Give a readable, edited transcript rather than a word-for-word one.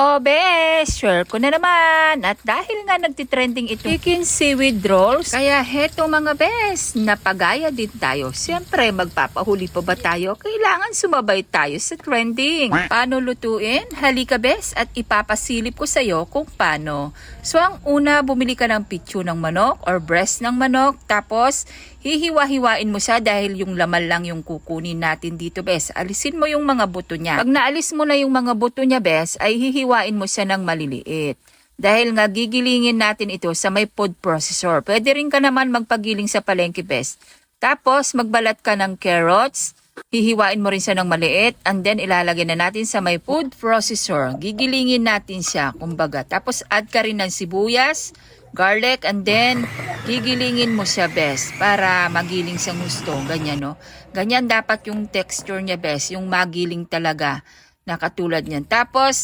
O bes, share ko na naman. At dahil nga nagtitrending itong chicken seaweed rolls, kaya heto mga bes, napagaya din tayo. Siyempre, magpapahuli pa ba tayo? Kailangan sumabay tayo sa trending. Paano lutuin? Halika bes at ipapasilip ko sa'yo kung paano. So ang una, bumili ka ng pitso ng manok or breast ng manok. Tapos, hihiwa-hiwain mo siya dahil yung laman lang yung kukunin natin dito bes. Alisin mo yung mga buto niya. Pag naalis mo na yung mga buto niya bes, ay hihiwain mo siya ng maliliit. Dahil nga gigilingin natin ito sa may food processor. Pwede rin ka naman magpagiling sa palengke bes. Tapos magbalat ka ng carrots. Hihiwain mo rin siya ng maliit and then ilalagay na natin sa may food processor. Gigilingin natin siya kumbaga. Tapos add ka rin ng sibuyas, garlic, and then gigilingin mo siya bes para magiling sa gusto. Ganyan no. Ganyan dapat yung texture niya bes, yung magiling talaga na katulad niyan. Tapos